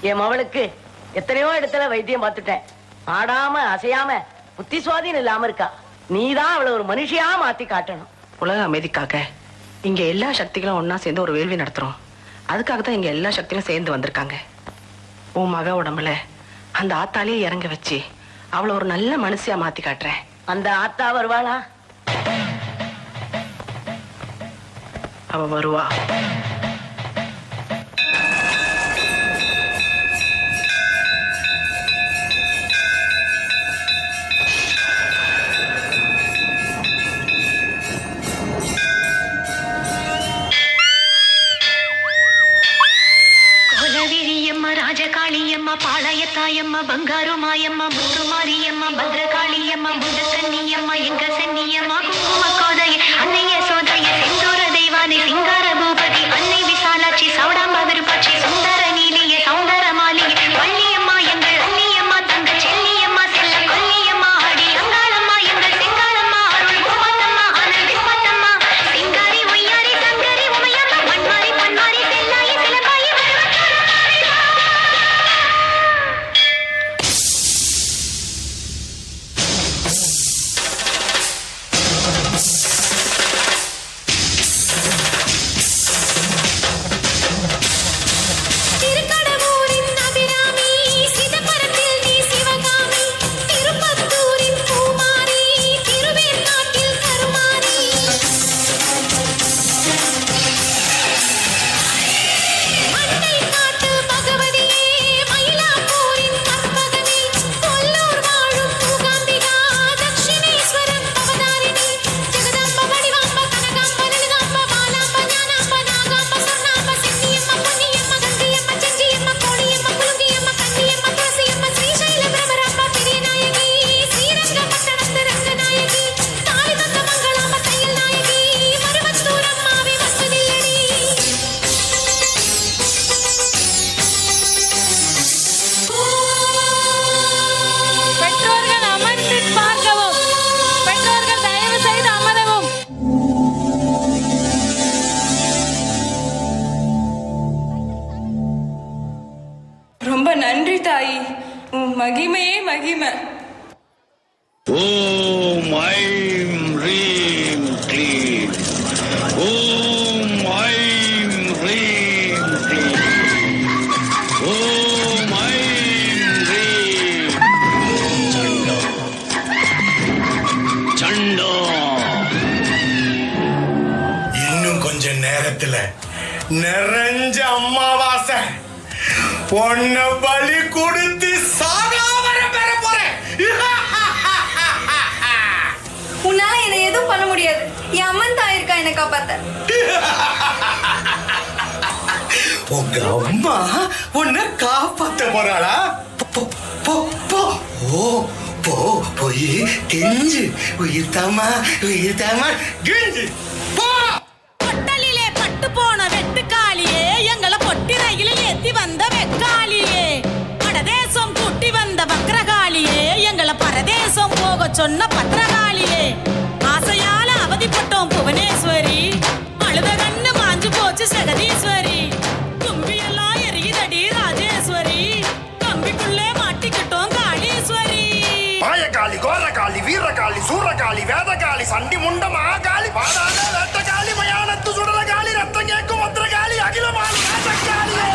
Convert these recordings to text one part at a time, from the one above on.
என் மவளுக்கு எத்தனையோ இடத்துல வைத்தியம் பார்த்துட்டேன். ஆடாம அசையாம புத்தி சுவாதீனம் இல்லாம இருக்கா. நீதான் அவளை ஒரு மனுஷியா மாத்தி காட்டணும். உலக அமைதிக்காக இங்க எல்லா சக்திகளும் ஒன்னா சேர்ந்து ஒரு வேள்வி நடத்துறோம். அதுக்காக தான் இங்க எல்லா சக்திகளும் சேர்ந்து வந்திருக்காங்க. உன் மக உடம்புல அந்த ஆத்தாலேயே இறங்க வச்சு அவளை ஒரு நல்ல மனுஷியா மாத்தி காட்டுறேன். அந்த ஆத்தா வருவாளா? அவ வருவா. ராஜகாளியம்மா, பாளையத்தாயம்மா, பங்காரு மாயம்மா, முத்துமாரியம்மா, பத்ரகாளியம்மா, முண்டக்கன்னியம்மா, எங்க சென்னியம்மா, குங்கும கோதைய அன்னைய சோதைய செந்தூர தெய்வானை சிங்கார பூபதி அன்னை விசாலாட்சி சௌடாம்ப விருப்பாட்சி சுந்தர நீலிய சௌந்தர மாளிகை வள்ளியம்மா எங்கள் அன்னியம்மா தங்க செல்லியம்மா செல்ல கொல்லியம்மா அடி அங்காளம்மா எங்கள் செங்காளம்மா அருள் பூமத்தம்மா அனல் விஸ்மத்தம்மா சிங்காரி ஒய்யாரி சங்கரி உமையம்மா மண்மாரி பன்மாரி செல்லாயி சிலம்பாயி மகிமையே மகிமை. ஓம் ஐம் ரீம் க்ளீம். ஓம் ஐம் ரீம் க்ளீம். ஓம் ஐம் ரீம். சண்டோ சண்டோ. இன்னும் கொஞ்ச நேரத்துல நிறைஞ்ச அம்மாவாசை பொண்ண பலி கொடுத்து சாகாவரம் பெற போறேன். உன்னால என்னை எதுவும் பண்ண முடியாது. என் அம்மன் தாயிருக்கா என்னை காப்பாத்த. உங்க அம்மா உன்னை காப்பாத்த போறாளா? போய் கெஞ்சு உயிர் தாமா கெஞ்சு போ. பொட்டலிலே பட்டு போன வெட்டுக்காளியே எங்களை பொட்டிரையில ஏத்தி வந்த வெக்காளியே படதேசம் கூட்டி வந்த வக்ரகாளியே எங்களை பரதேசம் போக சொன்ன பத்திரகாளியே ஆசையால அவதிப்பட்டோம் புவனேஸ்வரி அழுத கண்ணு மாஞ்சு போச்சு ஜெகதீஸ்வரி கும்பியெல்லாம் எரியுதடி ராஜேஸ்வரி கம்பிக்குள்ளே மாட்டிக்கிட்டோம் காளீஸ்வரி. மாயகாளி, கோரகாளி, வீரகாளி, சூரகாளி, வேதகாளி, சண்டி முண்ட மகாகாளி, பாதாள வேட்டகாளி, மயானத்து சுடலகாளி, ரத்தம் கேட்கும் பத்திரகாளி, அகிலமாளி ராஜகாளி.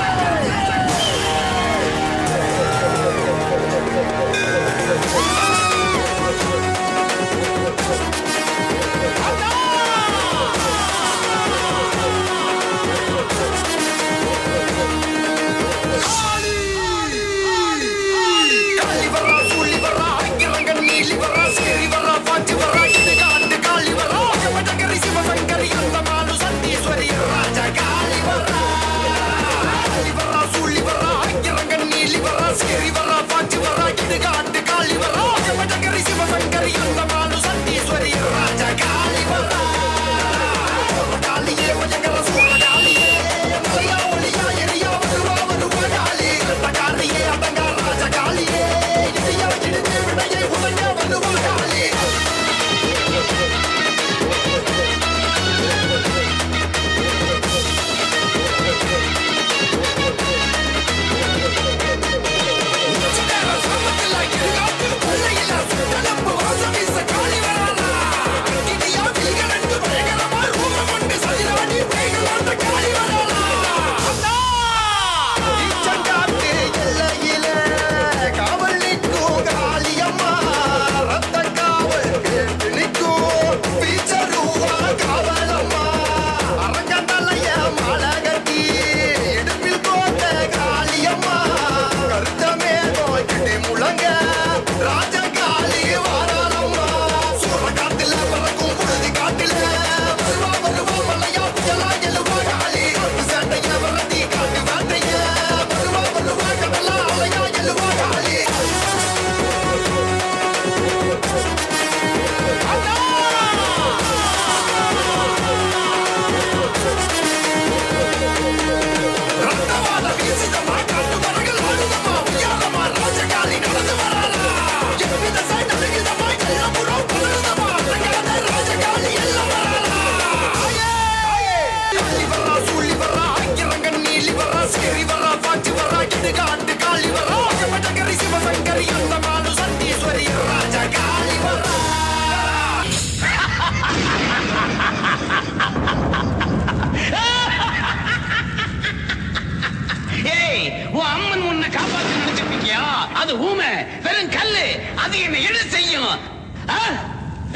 அது என்ன செய்யும்?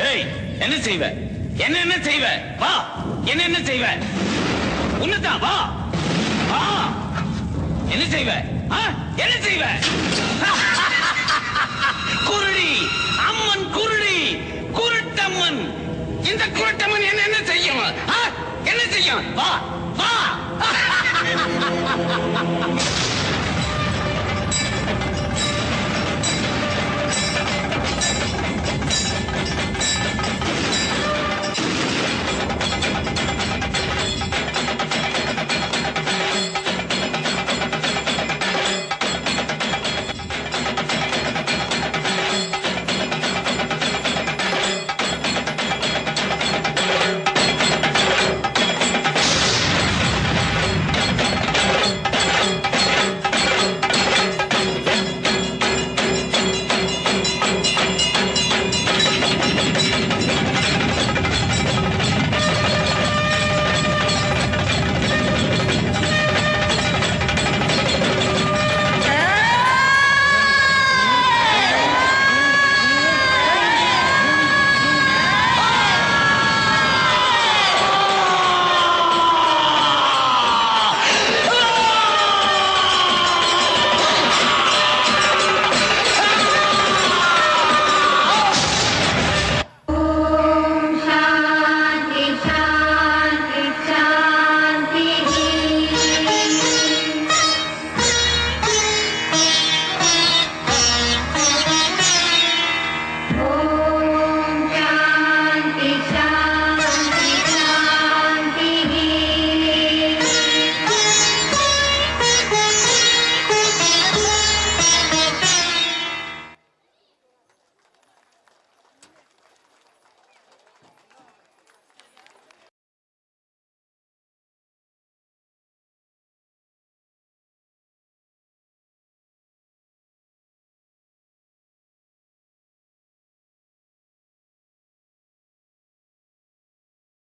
ஏய், என்ன செய்வ? என்ன செய்வ? வா, என்ன செய்வ? உன்னதான் வா. என்ன செய்வ? என்ன செய்வ? குருடி